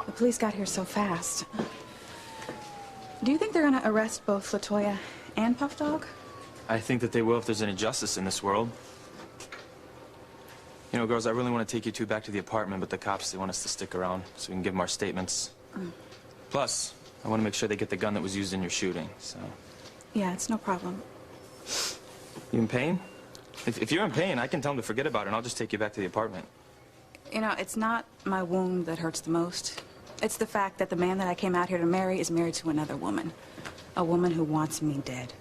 The police got here so fast. Do you think they're gonna arrest both Latoya and Puff Dog? I think that they will if there's any justice in this world. You know, girls, I really want to take you two back to the apartment, but the cops, they want us to stick around so we can give them our statements. Plus, I want to make sure they get the gun that was used in your shooting, so... Yeah, it's no problem. You in pain? If you're in pain, I can tell them to forget about it, and I'll just take you back to the apartment. You know, it's not my wound that hurts the most. It's the fact that the man that I came out here to marry is married to another woman. A woman who wants me dead.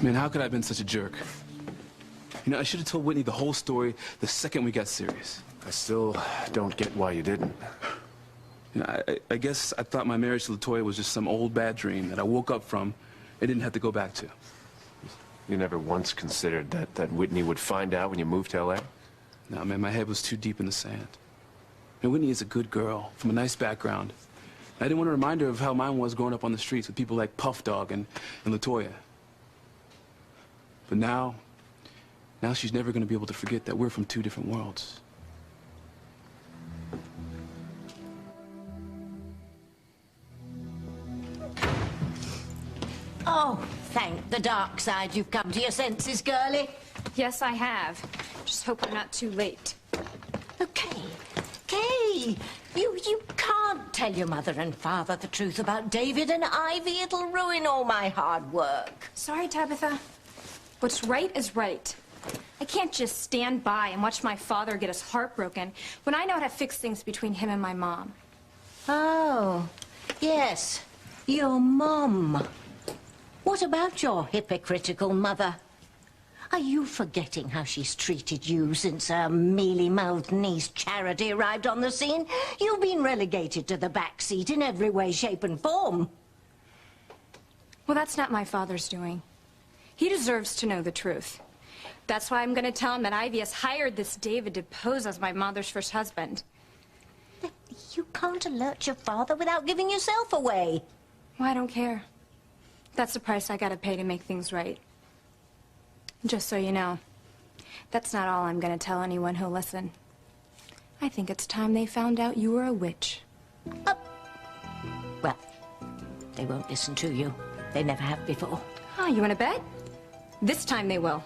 Man, how could I have been such a jerk? You know, I should have told Whitney the whole story the second we got serious. I still don't get why you didn't. You know, I guess I thought my marriage to Latoya was just some old bad dream that I woke up from and didn't have to go back to. You never once considered that Whitney would find out when you moved to L.A.? No, man, my head was too deep in the sand. And Whitney is a good girl from a nice background. I didn't want to remind her of how mine was growing up on the streets with people like Puff Dog and Latoya. But now she's never going to be able to forget that we're from two different worlds. Oh, thank the dark side you've come to your senses, girlie. Yes, I have. Just hope I'm not too late. Okay. You can't tell your mother and father the truth about David and Ivy. It'll ruin all my hard work. Sorry, Tabitha. What's right is right. I can't just stand by and watch my father get his heart broken when I know how to fix things between him and my mom. Oh, yes, your mom. What about your hypocritical mother? Are you forgetting how she's treated you since her mealy-mouthed niece Charity arrived on the scene? You've been relegated to the back seat in every way, shape, and form. Well, that's not my father's doing. He deserves to know the truth. That's why I'm going to tell him that Ivy has hired this David to pose as my mother's first husband. You can't alert your father without giving yourself away. Well, I don't care. That's the price I gotta pay to make things right. Just so you know, that's not all I'm gonna tell anyone who'll listen. I think it's time they found out you were a witch. Well, they won't listen to you. They never have before. Oh, you wanna bet? This time they will.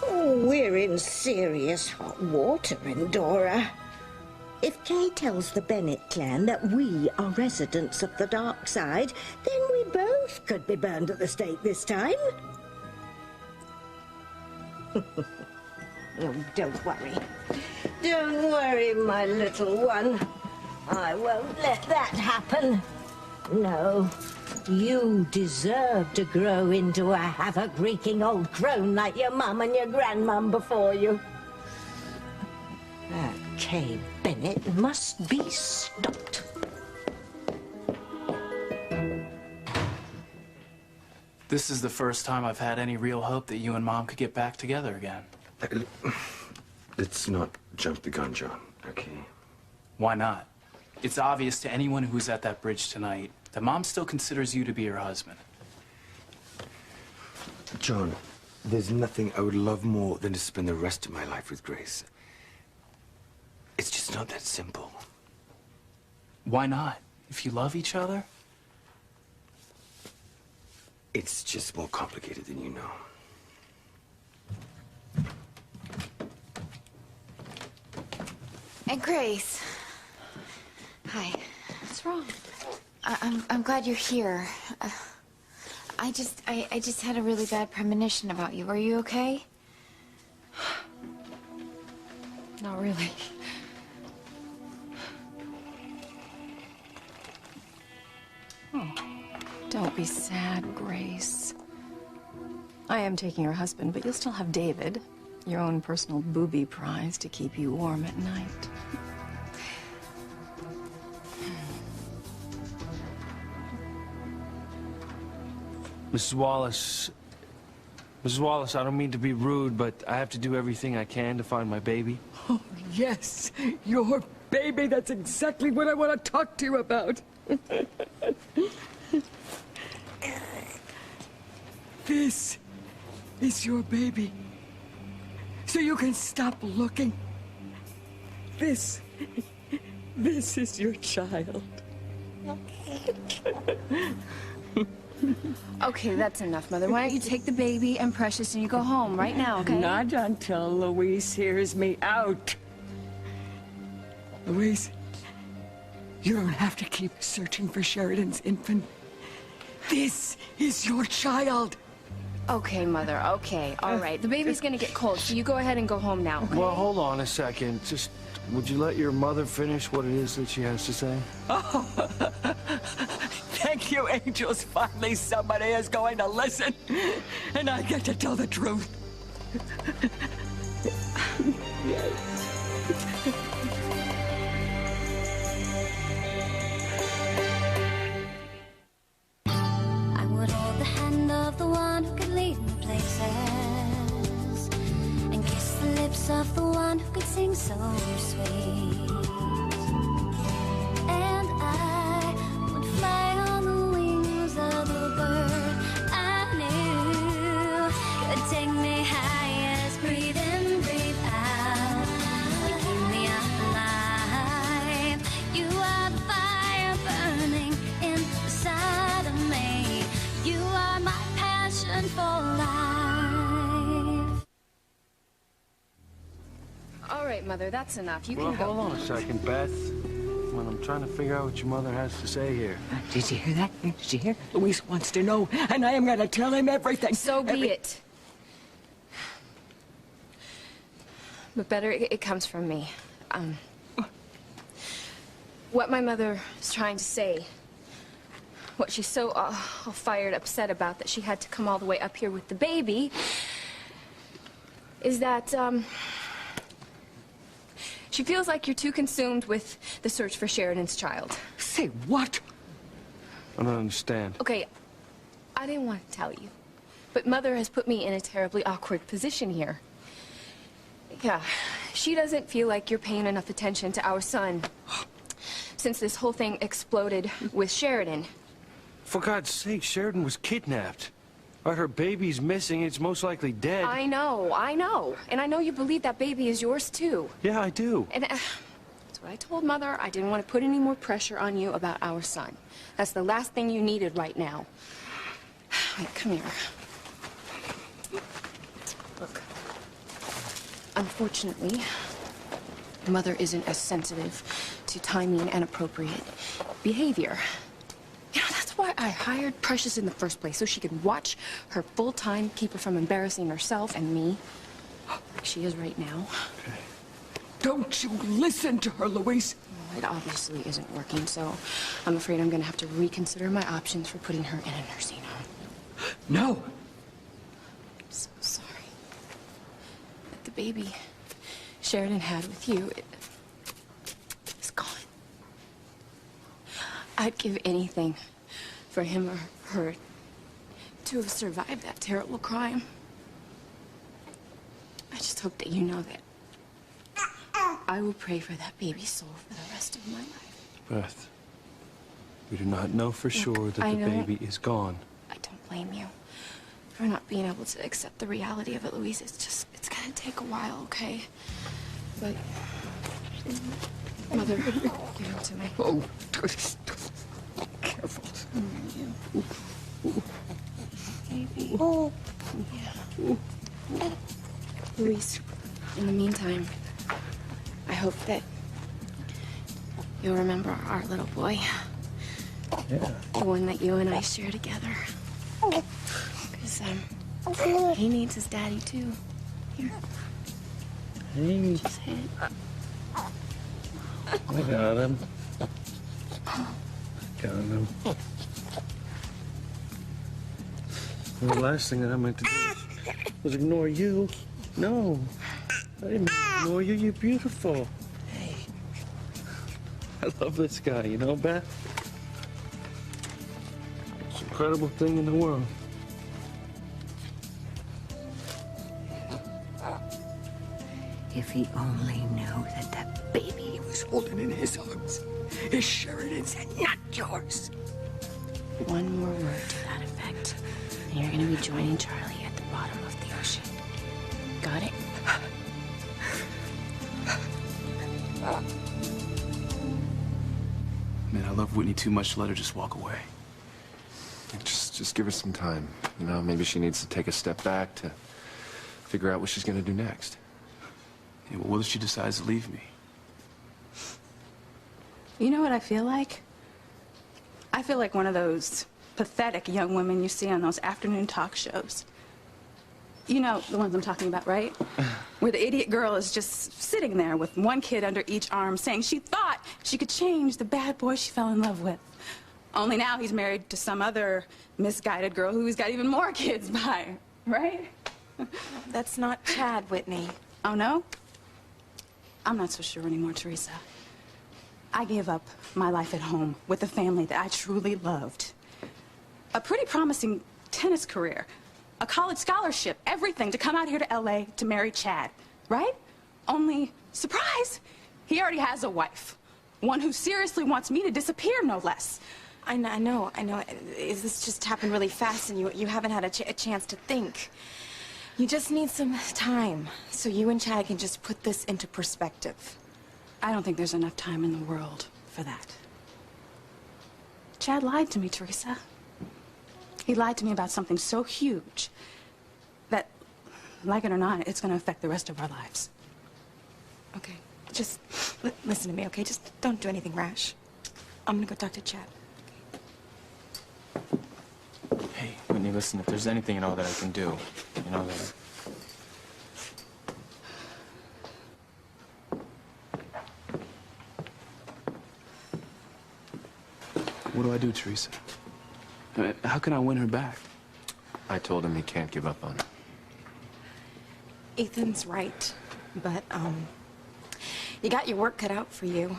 Oh, we're in serious hot water, Endora. If Kay tells the Bennett clan that we are residents of the dark side, then we both could be burned at the stake this time. Oh, don't worry. Don't worry, my little one. I won't let that happen. No, you deserve to grow into a havoc-wreaking old crone like your mum and your grandmum before you. That Kay Bennett must be stopped. This is the first time I've had any real hope that you and Mom could get back together again. Let's not jump the gun, John, okay? Why not? It's obvious to anyone who's at that bridge tonight that Mom still considers you to be her husband. John, there's nothing I would love more than to spend the rest of my life with Grace. It's just not that simple. Why not? If you love each other? It's just more complicated than you know. And Grace. Hi. What's wrong? I'm glad you're here. I just had a really bad premonition about you. Are you okay? Not really. Oh, don't be sad, Grace. I am taking your husband, but you'll still have David, your own personal booby prize to keep you warm at night. Mrs. Wallace, I don't mean to be rude, but I have to do everything I can to find my baby. Oh, yes, your baby. That's exactly what I want to talk to you about. This is your baby. So you can stop looking. This is your child. Okay, that's enough, Mother. Why don't you take the baby and Precious and you go home right now, okay? Not until Louise hears me out. Louise, you don't have to keep searching for Sheridan's infant. This is your child. Okay, Mother, okay. All right. The baby's gonna get cold, so you go ahead and go home now, okay? Well, hold on a second. Just, would you let your mother finish what it is that she has to say? Thank you, angels. Finally, somebody is going to listen. And I get to tell the truth. I would hold the hand of the one who could lead me places and kiss the lips of the one who could sing so sweet. And I would fly on the wings of a bird I knew could take me highest. Breathe in, breathe out. You keep me alive. You are the fire burning inside of me. You are my passion for life. All right, Mother, that's enough. You Well, can go. hold on a second, Beth. When I'm trying to figure out what your mother has to say here. Did you hear that? Did you hear? Luis wants to know, and I am going to tell him everything. So be it. But better it comes from me. What my mother is trying to say, what she's so all fired upset about that she had to come all the way up here with the baby, is that, she feels like you're too consumed with the search for Sheridan's child. Say what? I don't understand. Okay, I didn't want to tell you, but Mother has put me in a terribly awkward position here. Yeah, she doesn't feel like you're paying enough attention to our son since this whole thing exploded with Sheridan. For God's sake, Sheridan was kidnapped. Right, her baby's missing. It's most likely dead. I know. And I know you believe that baby is yours, too. Yeah, I do. And that's what I told Mother. I didn't want to put any more pressure on you about our son. That's the last thing you needed right now. Wait, come here. Look. Unfortunately, Mother isn't as sensitive to timing and appropriate behavior. You know, that's why I hired Precious in the first place, so she could watch her full-time, keep her from embarrassing herself and me, like she is right now. Okay. Don't you listen to her, Luis. Well, it obviously isn't working, so I'm afraid I'm gonna have to reconsider my options for putting her in a nursing home. No. I'm so sorry. But the baby Sheridan had with you, is gone. I'd give anything for him or her to have survived that terrible crime. I just hope that you know that I will pray for that baby's soul for the rest of my life. Beth, we do not know for sure that I the know. baby is gone. I don't blame you for not being able to accept the reality of it, Louise. It's gonna take a while, okay? But, Mother, give him to me. Oh, careful. Baby. Yeah. Louise, in the meantime, I hope that you'll remember our little boy. Yeah. The one that you and I share together. Because, he needs his daddy, too. Here. Hey. Just hit it. I got him. Got him. Well, the last thing that I meant to do was ignore you. No. I didn't ignore you. You're beautiful. Hey. I love this guy, you know, Beth? It's an incredible thing in the world. If he only knew that that baby he was holding in his arms is Sheridan's and not yours. One more word to that effect, and you're gonna be joining Charlie at the bottom of the ocean. Got it? Man, I love Whitney too much to let her just walk away. Just give her some time. You know, maybe she needs to take a step back to figure out what she's gonna do next. Yeah, well, what if she decides to leave me? You know what I feel like? I feel like one of those pathetic young women you see on those afternoon talk shows. You know the ones I'm talking about, right? Where the idiot girl is just sitting there with one kid under each arm saying she thought she could change the bad boy she fell in love with. Only now he's married to some other misguided girl who's got even more kids by, right? That's not Chad, Whitney. Oh, no? I'm not so sure anymore, Teresa. I gave up my life at home with a family that I truly loved. A pretty promising tennis career, a college scholarship, everything to come out here to LA to marry Chad, right? Only, surprise, he already has a wife. One who seriously wants me to disappear, no less. I know. This just happened really fast and you haven't had a chance to think. You just need some time so you and Chad can just put this into perspective. I don't think there's enough time in the world for that. Chad lied to me, Teresa. He lied to me about something so huge that, like it or not, it's going to affect the rest of our lives. Okay, just listen to me, okay? Just don't do anything rash. I'm gonna go talk to Chad. Hey, Whitney, listen, if there's anything at all that I can do, you know that... What do I do, Teresa? I mean, how can I win her back? I told him he can't give up on her. Ethan's right, but, you got your work cut out for you.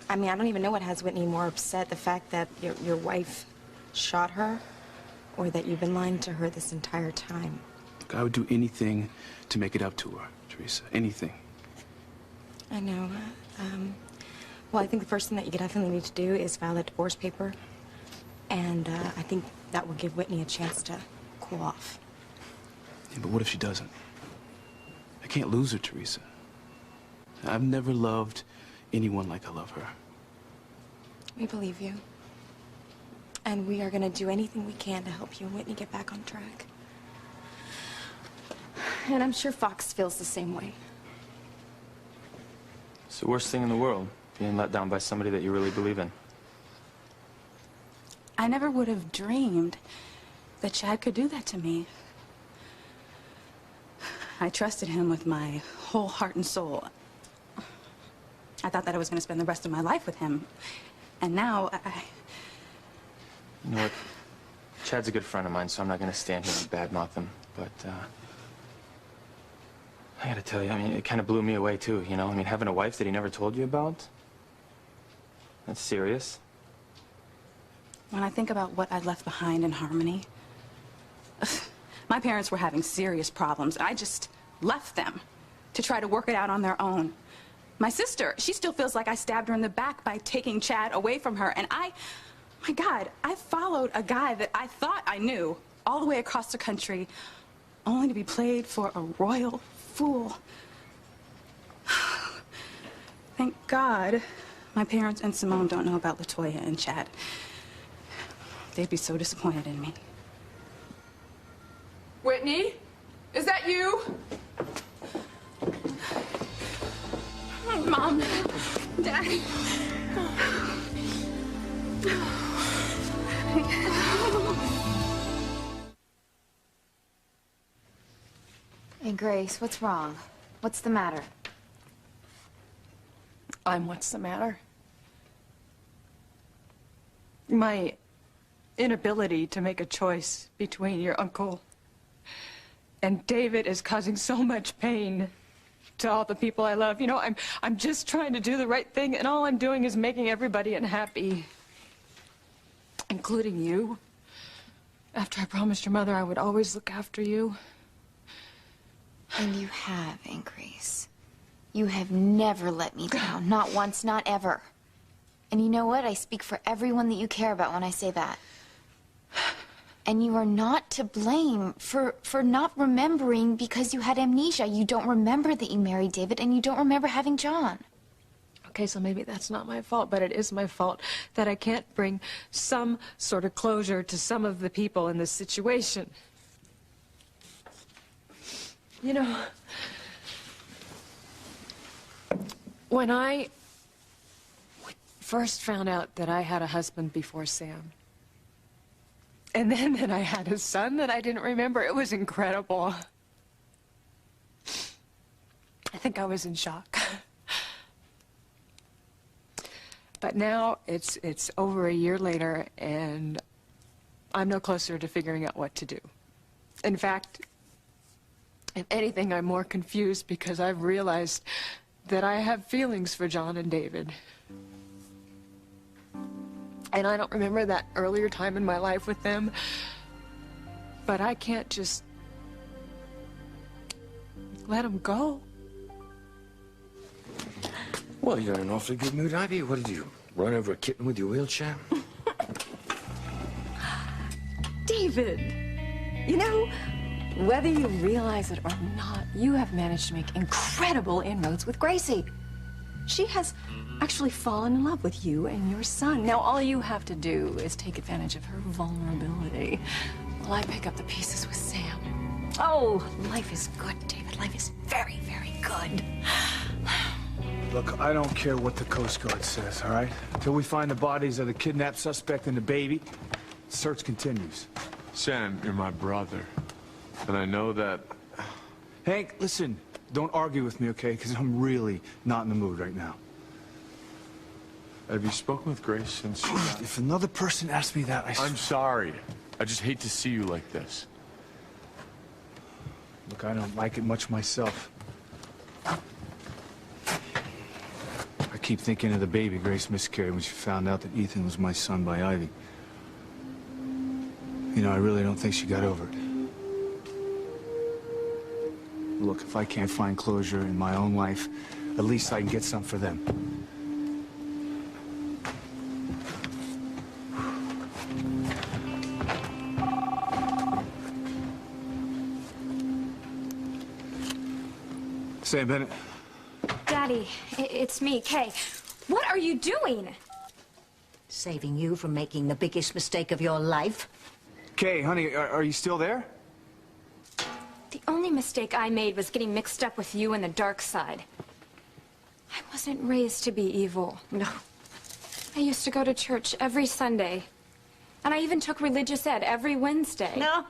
I mean, I don't even know what has Whitney more upset, the fact that your wife shot her, or that you've been lying to her this entire time. Look, I would do anything to make it up to her, Teresa. Anything. I know. Well, I think the first thing that you definitely need to do is file that divorce paper. And I think that will give Whitney a chance to cool off. Yeah, but what if she doesn't? I can't lose her, Teresa. I've never loved anyone like I love her. We believe you. And we are going to do anything we can to help you and Whitney get back on track. And I'm sure Fox feels the same way. It's the worst thing in the world, being let down by somebody that you really believe in. I never would have dreamed that Chad could do that to me. I trusted him with my whole heart and soul. I thought that I was going to spend the rest of my life with him. And now, You know what? Chad's a good friend of mine, so I'm not going to stand here and badmouth him. But, I gotta tell you, I mean, it kind of blew me away, too, you know? I mean, having a wife that he never told you about? That's serious. when I think about what I left behind in Harmony, my parents were having serious problems. I just left them to try to work it out on their own. My sister, she still feels like I stabbed her in the back by taking Chad away from her. And my God, I followed a guy that I thought I knew all the way across the country, only to be played for a royal fool. Thank God my parents and Simone don't know about LaToya and Chad. They'd be so disappointed in me. Whitney? Is that you? Mom, Dad. Hey, Grace, what's wrong? What's the matter? What's the matter? My inability to make a choice between your uncle and David is causing so much pain to all the people I love. You know, I'm just trying to do the right thing, and all I'm doing is making everybody unhappy, including you. After I promised your mother I would always look after you, And you have, Aunt Grace. You have never let me down. Not once, not ever. And you know what? I speak for everyone that you care about when I say that. And you are not to blame for not remembering because you had amnesia. You don't remember that you married David, and you don't remember having John. Okay, so maybe that's not my fault, but it is my fault that I can't bring some sort of closure to some of the people in this situation. You know, when I first found out that I had a husband before Sam, and then that I had a son that I didn't remember, it was incredible. I think I was in shock. But now it's over a year later, and I'm no closer to figuring out what to do. In fact, if anything, I'm more confused because I've realized that I have feelings for John and David. And I don't remember that earlier time in my life with them, but I can't just let them go. Well, you're in an awfully good mood, Ivy. What did you run over a kitten with your wheelchair? David, you know, whether you realize it or not, you have managed to make incredible inroads with Gracie. She has actually fallen in love with you and your son. Now, all you have to do is take advantage of her vulnerability while I pick up the pieces with Sam. Oh, life is good, David. Life is very, very good. Look, I don't care what the Coast Guard says, all right? Until we find the bodies of the kidnapped suspect and the baby, the search continues. Sam, you're my brother. And I know that... Hank, listen, don't argue with me, okay? Because I'm really not in the mood right now. Have you spoken with Grace since you... If another person asks me that, I'm sorry. I just hate to see you like this. Look, I don't like it much myself. I keep thinking of the baby Grace miscarried when she found out that Ethan was my son by Ivy. You know, I really don't think she got over it. Look, if I can't find closure in my own life, at least I can get some for them. Sam Bennett. Daddy, it's me, Kay. What are you doing? Saving you from making the biggest mistake of your life. Kay, honey, are you still there? The only mistake I made was getting mixed up with you and the dark side. I wasn't raised to be evil. No. I used to go to church every Sunday. And I even took religious ed every Wednesday. No.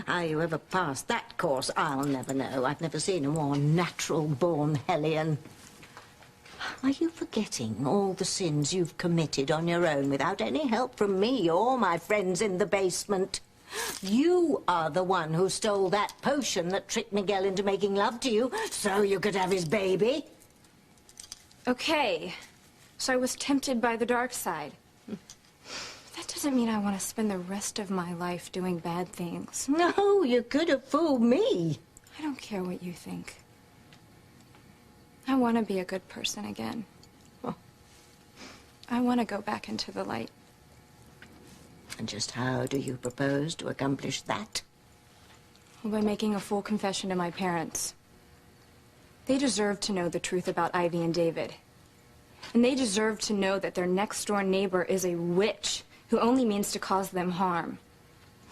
How you ever passed that course, I'll never know. I've never seen a more natural-born hellion. Are you forgetting all the sins you've committed on your own without any help from me or my friends in the basement? You are the one who stole that potion that tricked Miguel into making love to you so you could have his baby. Okay. So I was tempted by the dark side. That doesn't mean I want to spend the rest of my life doing bad things. No, you could have fooled me. I don't care what you think. I want to be a good person again. Oh. I want to go back into the light. And just how do you propose to accomplish that? Well, by making a full confession to my parents. They deserve to know the truth about Ivy and David. And they deserve to know that their next-door neighbor is a witch who only means to cause them harm.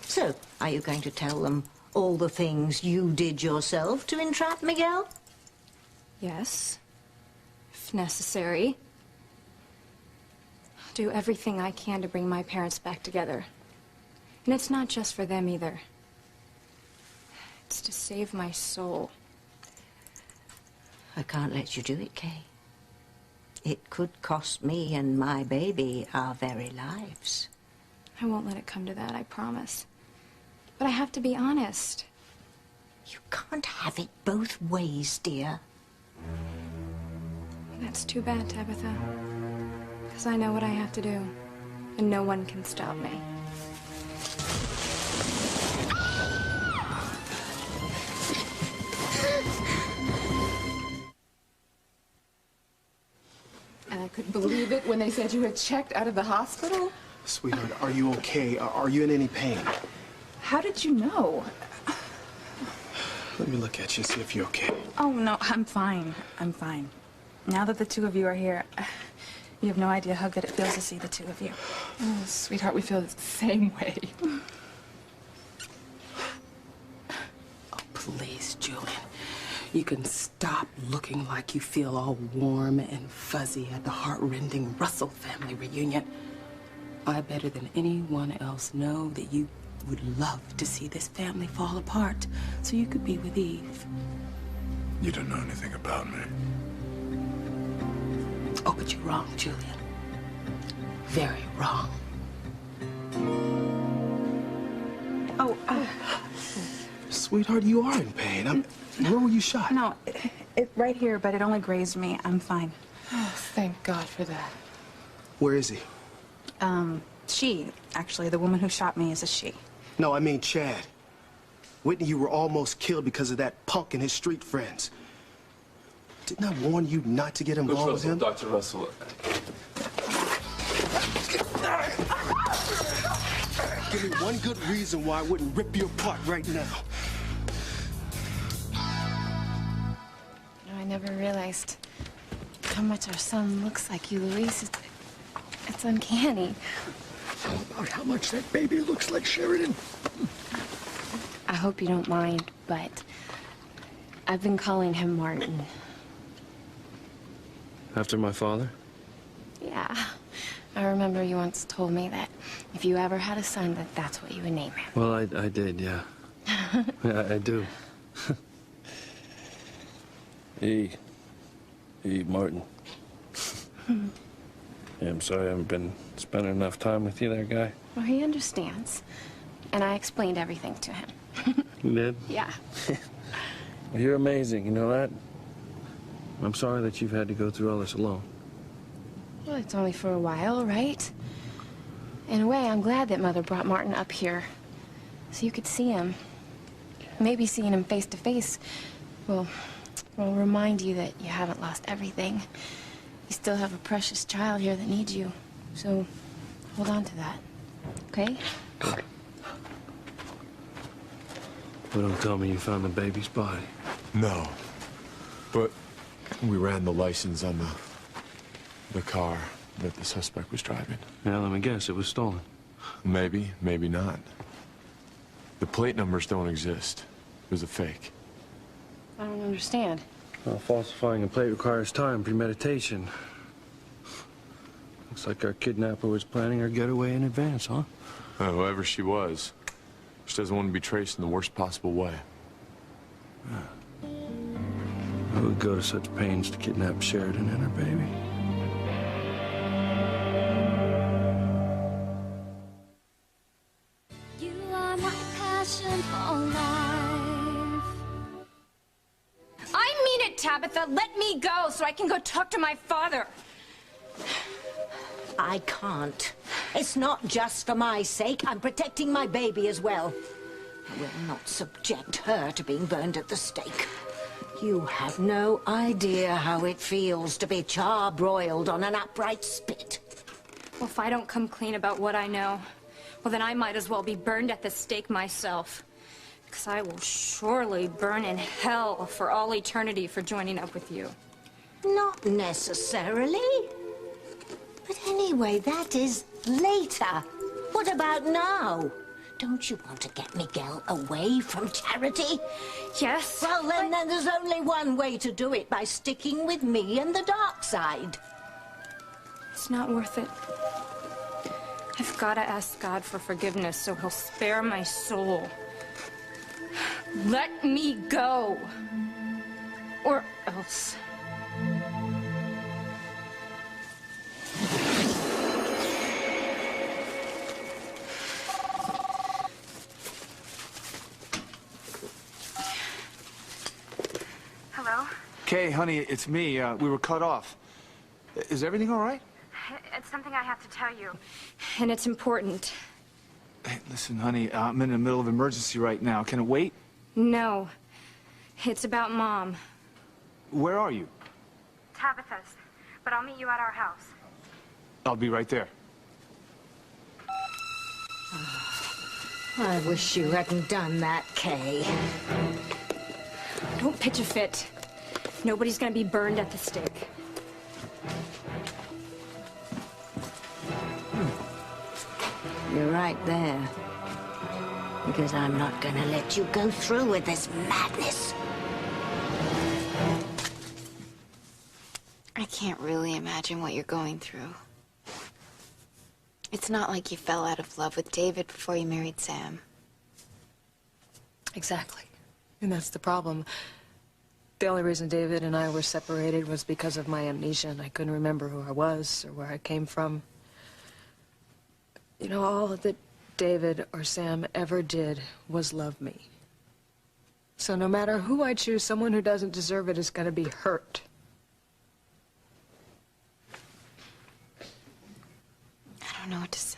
So, are you going to tell them all the things you did yourself to entrap Miguel? Yes, if necessary. I'll do everything I can to bring my parents back together. And it's not just for them either. It's to save my soul. I can't let you do it, Kay. It could cost me and my baby our very lives. I won't let it come to that, I promise. But I have to be honest. You can't have it both ways, dear. That's too bad, Tabitha. Because I know what I have to do. And no one can stop me. couldn't believe it when they said you had checked out of the hospital. Sweetheart, are you okay? Are you in any pain? How did you know? Let me look at you and see if you're okay. Oh, no, I'm fine. I'm fine. Now that the two of you are here, you have no idea how good it feels to see the two of you. Oh, sweetheart, we feel the same way. Oh, please, Julian. You can stop looking like you feel all warm and fuzzy at the heart-rending Russell family reunion. I better than anyone else know that you would love to see this family fall apart so you could be with Eve. You don't know anything about me. Oh, but you're wrong, Julian. Very wrong. Oh, Sweetheart, you are in pain. Where were you shot? No, right here, but it only grazed me. I'm fine. Oh, thank God for that. Where is he? She, actually, the woman who shot me is a she. No, I mean Chad. Whitney, you were almost killed because of that punk and his street friends. Didn't I warn you not to get involved with him? Dr. Russell. Give me one good reason why I wouldn't rip you apart right now. I never realized how much our son looks like you, Louise. It's uncanny. How about how much that baby looks like Sheridan? I hope you don't mind, but I've been calling him Martin. After my father? Yeah. I remember you once told me that if you ever had a son, that's what you would name him. Well, I did, yeah. Yeah, I do. Hey, Martin. Yeah, I'm sorry I haven't been spending enough time with you there, guy. Well, he understands. And I explained everything to him. You did? Yeah. Well, you're amazing, you know that? I'm sorry that you've had to go through all this alone. Well, it's only for a while, right? In a way, I'm glad that Mother brought Martin up here. So you could see him. Maybe seeing him face to face will remind you that you haven't lost everything. You still have a precious child here that needs you. So hold on to that, okay? But don't tell me you found the baby's body. No. But we ran the license on the car that the suspect was driving. Yeah, let me guess, it was stolen. Maybe, maybe not. The plate numbers don't exist. It was a fake. I don't understand. Well, falsifying a plate requires time, premeditation. Looks like our kidnapper was planning her getaway in advance, huh? Whoever she was, she doesn't want to be traced in the worst possible way. Yeah. Who would go to such pains to kidnap Sheridan and her baby? You are my passion for life. I mean it, Tabitha. Let me go so I can go talk to my father. I can't. It's not just for my sake. I'm protecting my baby as well. I will not subject her to being burned at the stake. You have no idea how it feels to be charbroiled on an upright spit. Well, if I don't come clean about what I know, well, then I might as well be burned at the stake myself. Because I will surely burn in hell for all eternity for joining up with you. Not necessarily. But anyway, that is later. What about now? Don't you want to get Miguel away from Charity? Yes. Well, then there's only one way to do it, by sticking with me and the dark side. It's not worth it. I've got to ask God for forgiveness so he'll spare my soul. Let me go. Or else. Hello? Kay, honey, it's me. We were cut off. Is everything all right? It's something I have to tell you. And it's important. Hey, listen, honey, I'm in the middle of emergency right now. Can it wait? No. It's about Mom. Where are you? Tabitha's. but I'll meet you at our house. I'll be right there. I wish you hadn't done that, Kay. Don't pitch a fit. Nobody's gonna be burned at the stake. You're right there. Because I'm not gonna let you go through with this madness. I can't really imagine what you're going through. It's not like you fell out of love with David before you married Sam. Exactly. And that's the problem. The only reason David and I were separated was because of my amnesia, and I couldn't remember who I was or where I came from. You know, all that David or Sam ever did was love me. So no matter who I choose, someone who doesn't deserve it is going to be hurt. I don't know what to say.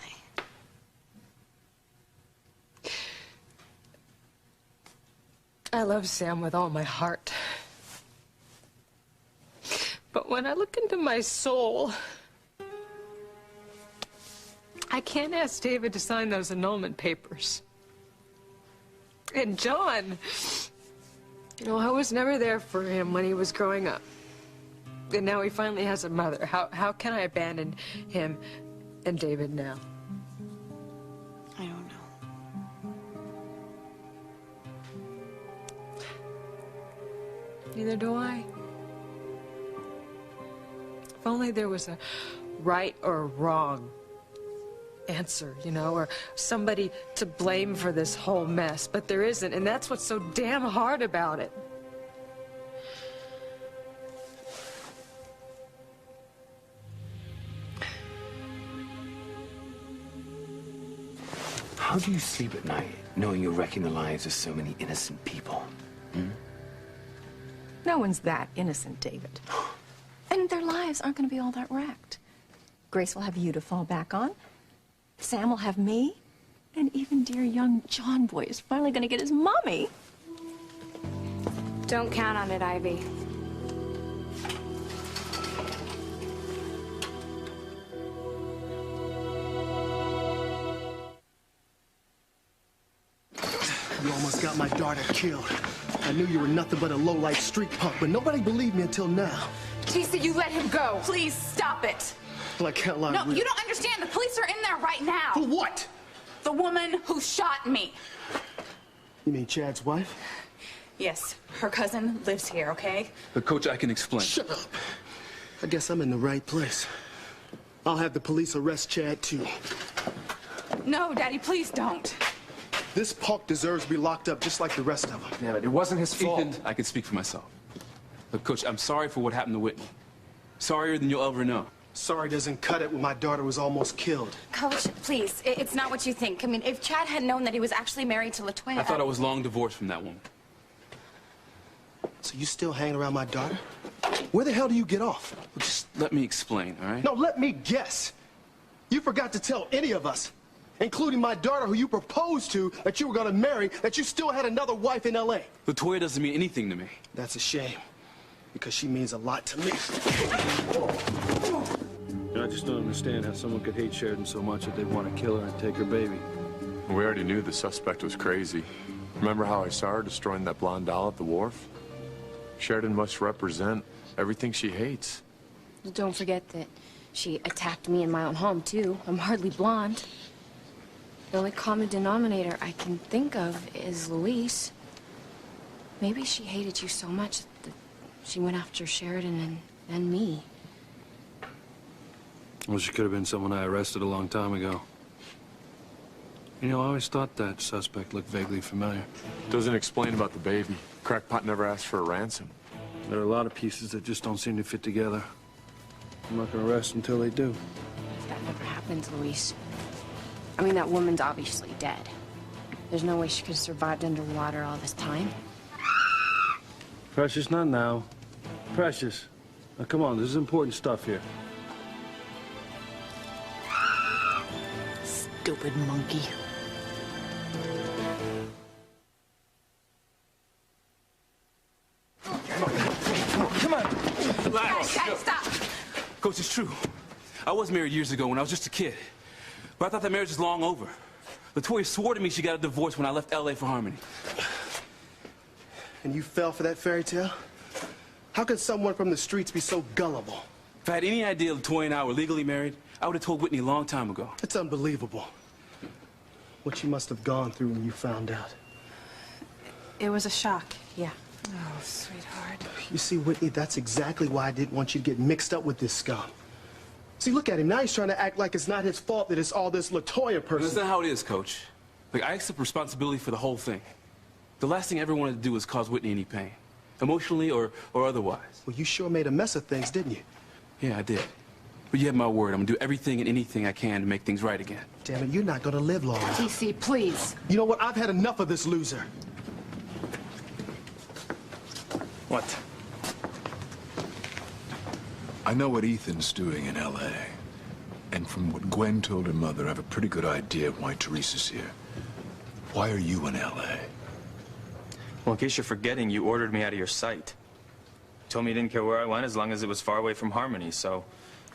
I love Sam with all my heart. But when I look into my soul, I can't ask David to sign those annulment papers. And John, you know, I was never there for him when he was growing up. And now he finally has a mother. How can I abandon him and David now? I don't know. Neither do I. If only there was a right or wrong answer, you know, or somebody to blame for this whole mess, but there isn't, and that's what's so damn hard about it. How do you sleep at night, knowing you're wrecking the lives of so many innocent people? Hmm? No one's that innocent, David. And their lives aren't going to be all that wrecked. Grace will have you to fall back on. Sam will have me. And even dear young John boy is finally going to get his mommy. Don't count on it, Ivy. You almost got my daughter killed. I knew you were nothing but a low-life street punk, but nobody believed me until now. Tisa, you let him go. Please stop it. Well, I can't lie. No, you don't understand. The police are in there right now. For what? The woman who shot me. You mean Chad's wife? Yes, her cousin lives here, okay? But, Coach, I can explain. Shut up. I guess I'm in the right place. I'll have the police arrest Chad, too. No, Daddy, please don't. This punk deserves to be locked up just like the rest of them. Yeah, but it wasn't his fault. Ethan, I can speak for myself. Look, Coach, I'm sorry for what happened to Whitney. Sorrier than you'll ever know. Sorry doesn't cut it when my daughter was almost killed. Coach, please, it's not what you think. I mean, if Chad had known that he was actually married to LaToya... I thought I was long divorced from that woman. So you still hanging around my daughter? Where the hell do you get off? Well, just let me explain, all right? No, let me guess. You forgot to tell any of us, including my daughter who you proposed to, that you were going to marry, that you still had another wife in L.A. LaToya doesn't mean anything to me. That's a shame, because she means a lot to me. I just don't understand how someone could hate Sheridan so much that they'd want to kill her and take her baby. We already knew the suspect was crazy. Remember how I saw her destroying that blonde doll at the wharf? Sheridan must represent everything she hates. Don't forget that she attacked me in my own home, too. I'm hardly blonde. The only common denominator I can think of is Luis. Maybe she hated you so much that she went after Sheridan and then me. Well, she could have been someone I arrested a long time ago. You know, I always thought that suspect looked vaguely familiar. Doesn't explain about the baby. Crackpot never asked for a ransom. There are a lot of pieces that just don't seem to fit together. I'm not going to rest until they do. That never happens, Luis. I mean, that woman's obviously dead. There's no way she could have survived underwater all this time. Precious, not now. Precious. Now, come on, this is important stuff here. Stupid monkey. Come on. Guys, stop. Coach, it's true. I was married years ago when I was just a kid. But I thought that marriage was long over. LaToya swore to me she got a divorce when I left L.A. for Harmony. And you fell for that fairy tale? How could someone from the streets be so gullible? If I had any idea LaToya and I were legally married, I would have told Whitney a long time ago. It's unbelievable what you must have gone through when you found out. It was a shock, yeah. Oh, sweetheart. You see, Whitney, that's exactly why I didn't want you to get mixed up with this scum. See, look at him. Now he's trying to act like it's not his fault that it's all this LaToya person. That's not how it is, Coach. Like, I accept responsibility for the whole thing. The last thing I ever wanted to do was cause Whitney any pain, emotionally or otherwise. Well, you sure made a mess of things, didn't you? Yeah, I did. But you have my word. I'm gonna do everything and anything I can to make things right again. Damn it, you're not gonna live long. TC, please. You know what? I've had enough of this loser. What? I know what Ethan's doing in L.A. And from what Gwen told her mother, I have a pretty good idea of why Teresa's here. Why are you in L.A.? Well, in case you're forgetting, you ordered me out of your sight. You told me you didn't care where I went as long as it was far away from Harmony, so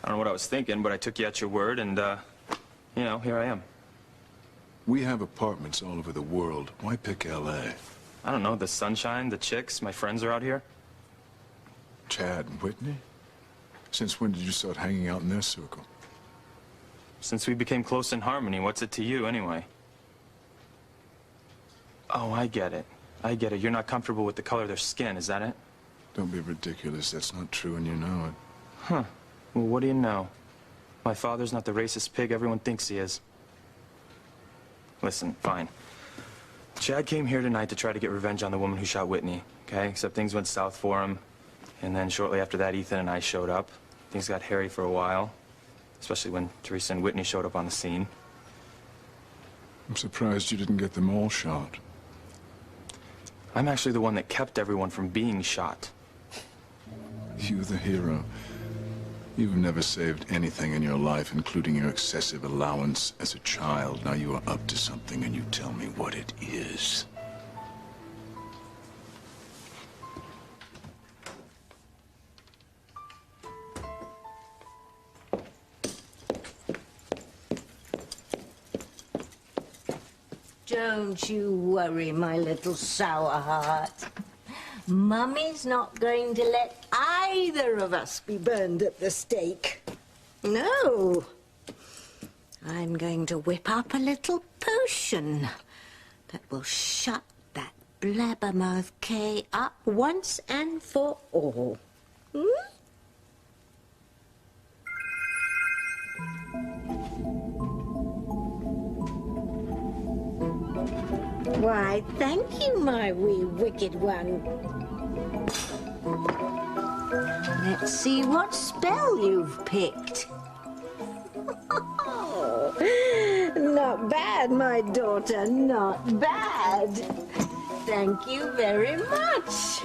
I don't know what I was thinking, but I took you at your word, and, you know, here I am. We have apartments all over the world. Why pick L.A.? I don't know, the sunshine, the chicks, my friends are out here. Chad and Whitney? Since when did you start hanging out in their circle? Since we became close in Harmony, what's it to you, anyway? Oh, I get it. I get it. You're not comfortable with the color of their skin, is that it? Don't be ridiculous. That's not true, and you know it. Huh. Well, what do you know? My father's not the racist pig everyone thinks he is. Listen, fine. Chad came here tonight to try to get revenge on the woman who shot Whitney, okay? Except things went south for him. And then shortly after that, Ethan and I showed up. Things got hairy for a while, especially when Teresa and Whitney showed up on the scene. I'm surprised you didn't get them all shot. I'm actually the one that kept everyone from being shot. You, the hero. You've never saved anything in your life, including your excessive allowance as a child. Now you are up to something, and you tell me what it is. Don't you worry, my little sour heart. Mummy's not going to let either of us be burned at the stake. No. I'm going to whip up a little potion that will shut that blabbermouth Kay up once and for all. Hmm? Why, thank you, my wee wicked one. Let's see what spell you've picked. Not bad, my daughter, not bad. Thank you very much.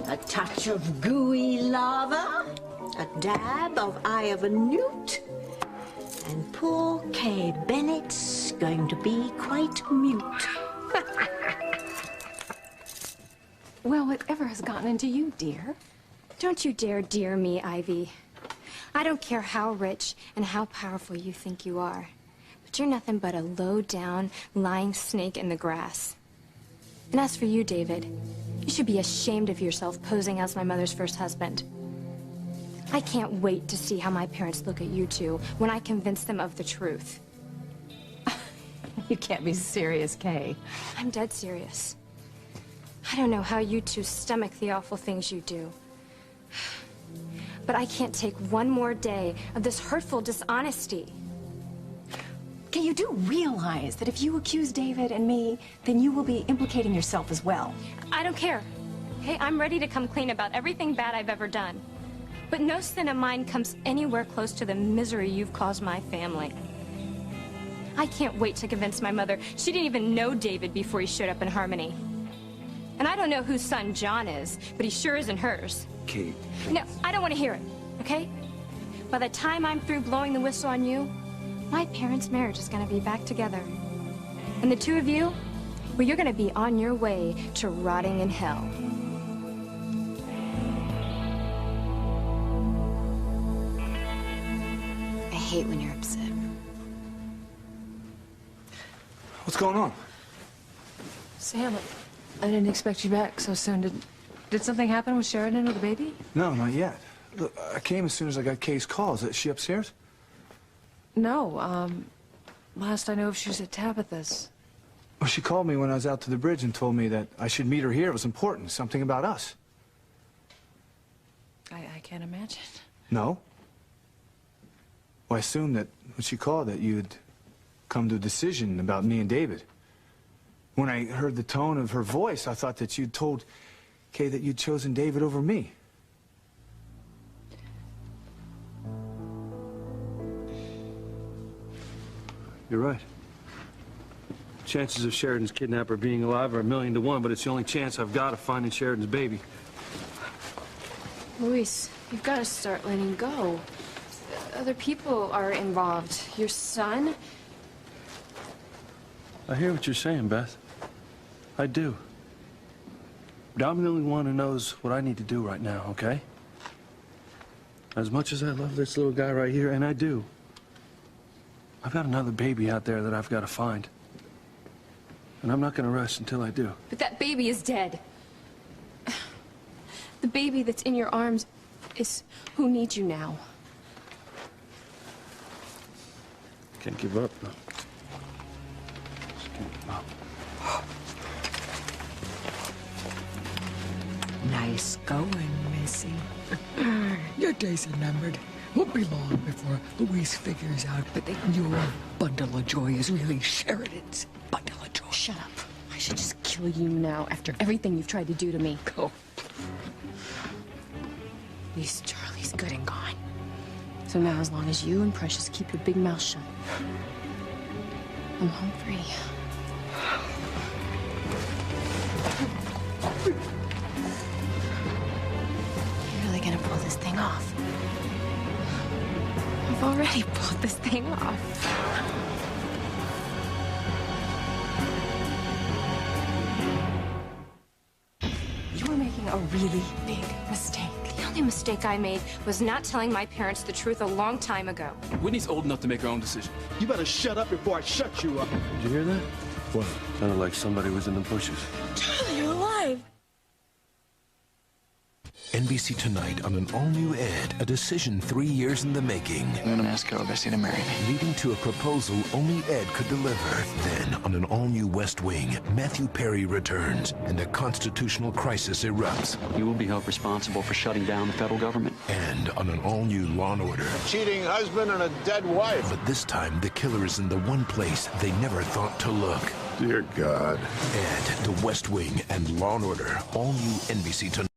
A touch of gooey lava, a dab of eye of a newt, and poor Kay Bennett's going to be quite mute. Well, whatever has gotten into you, dear? Don't you dare dear me, Ivy. I don't care how rich and how powerful you think you are, but you're nothing but a low-down, lying snake in the grass. And as for you, David, you should be ashamed of yourself posing as my mother's first husband. I can't wait to see how my parents look at you two when I convince them of the truth. You can't be serious, Kay. I'm dead serious. I don't know how you two stomach the awful things you do. But I can't take one more day of this hurtful dishonesty. Kay, you do realize that if you accuse David and me, then you will be implicating yourself as well. I don't care. Okay, I'm ready to come clean about everything bad I've ever done. But no sin of mine comes anywhere close to the misery you've caused my family. I can't wait to convince my mother she didn't even know David before he showed up in Harmony. And I don't know whose son John is, but he sure isn't hers. Kate. No, I don't want to hear it, okay? By the time I'm through blowing the whistle on you, my parents' marriage is going to be back together. And the two of you, Well, you're gonna be on your way to rotting in hell. I hate when you're upset. What's going on? Sam, I didn't expect you back so soon. Did something happen with Sheridan or the baby? No, not yet. Look, I came as soon as I got Kay's call. Is she upstairs? No, last I knew of, she was at Tabitha's. Well, she called me when I was out to the bridge and told me that I should meet her here. It was important, something about us. I can't imagine. No? Well, I assumed that when she called that you'd come to a decision about me and David. When I heard the tone of her voice, I thought that you'd told Kay that you'd chosen David over me. You're right. Chances of Sheridan's kidnapper being alive are 1,000,000 to 1, but it's the only chance I've got of finding Sheridan's baby. Luis, you've got to start letting go. Other people are involved. Your son? I hear what you're saying, Beth. I do. But I'm the only one who knows what I need to do right now, okay? As much as I love this little guy right here, and I do, I've got another baby out there that I've got to find. And I'm not going to rest until I do. But that baby is dead. The baby that's in your arms is who needs you now. Can't give up, though. Just can't give up. Nice going, Missy. Your days are numbered. Won't be long before Louise figures out that your bundle of joy is really Sheridan's bundle of joy. Shut up. I should just kill you now after everything you've tried to do to me. Go. At least Charlie's good and gone. So now, as long as you and Precious keep your big mouth shut, I'm home free. You're really gonna pull this thing off? I've already pulled this thing off. You were making a really big mistake. The only mistake I made was not telling my parents the truth a long time ago. Whitney's old enough to make her own decision. You better shut up before I shut you up. Did you hear that? What? Sounded like somebody was in the bushes. Charlie, you're alive. NBC Tonight on an all-new Ed, a decision 3 years in the making. I'm gonna ask Carol Bessie to marry me. Leading to a proposal only Ed could deliver. Then, on an all-new West Wing, Matthew Perry returns, and a constitutional crisis erupts. You will be held responsible for shutting down the federal government. And on an all-new Law & Order. Cheating husband and a dead wife. But this time, the killer is in the one place they never thought to look. Dear God. Ed, The West Wing, and Law & Order, all new NBC Tonight.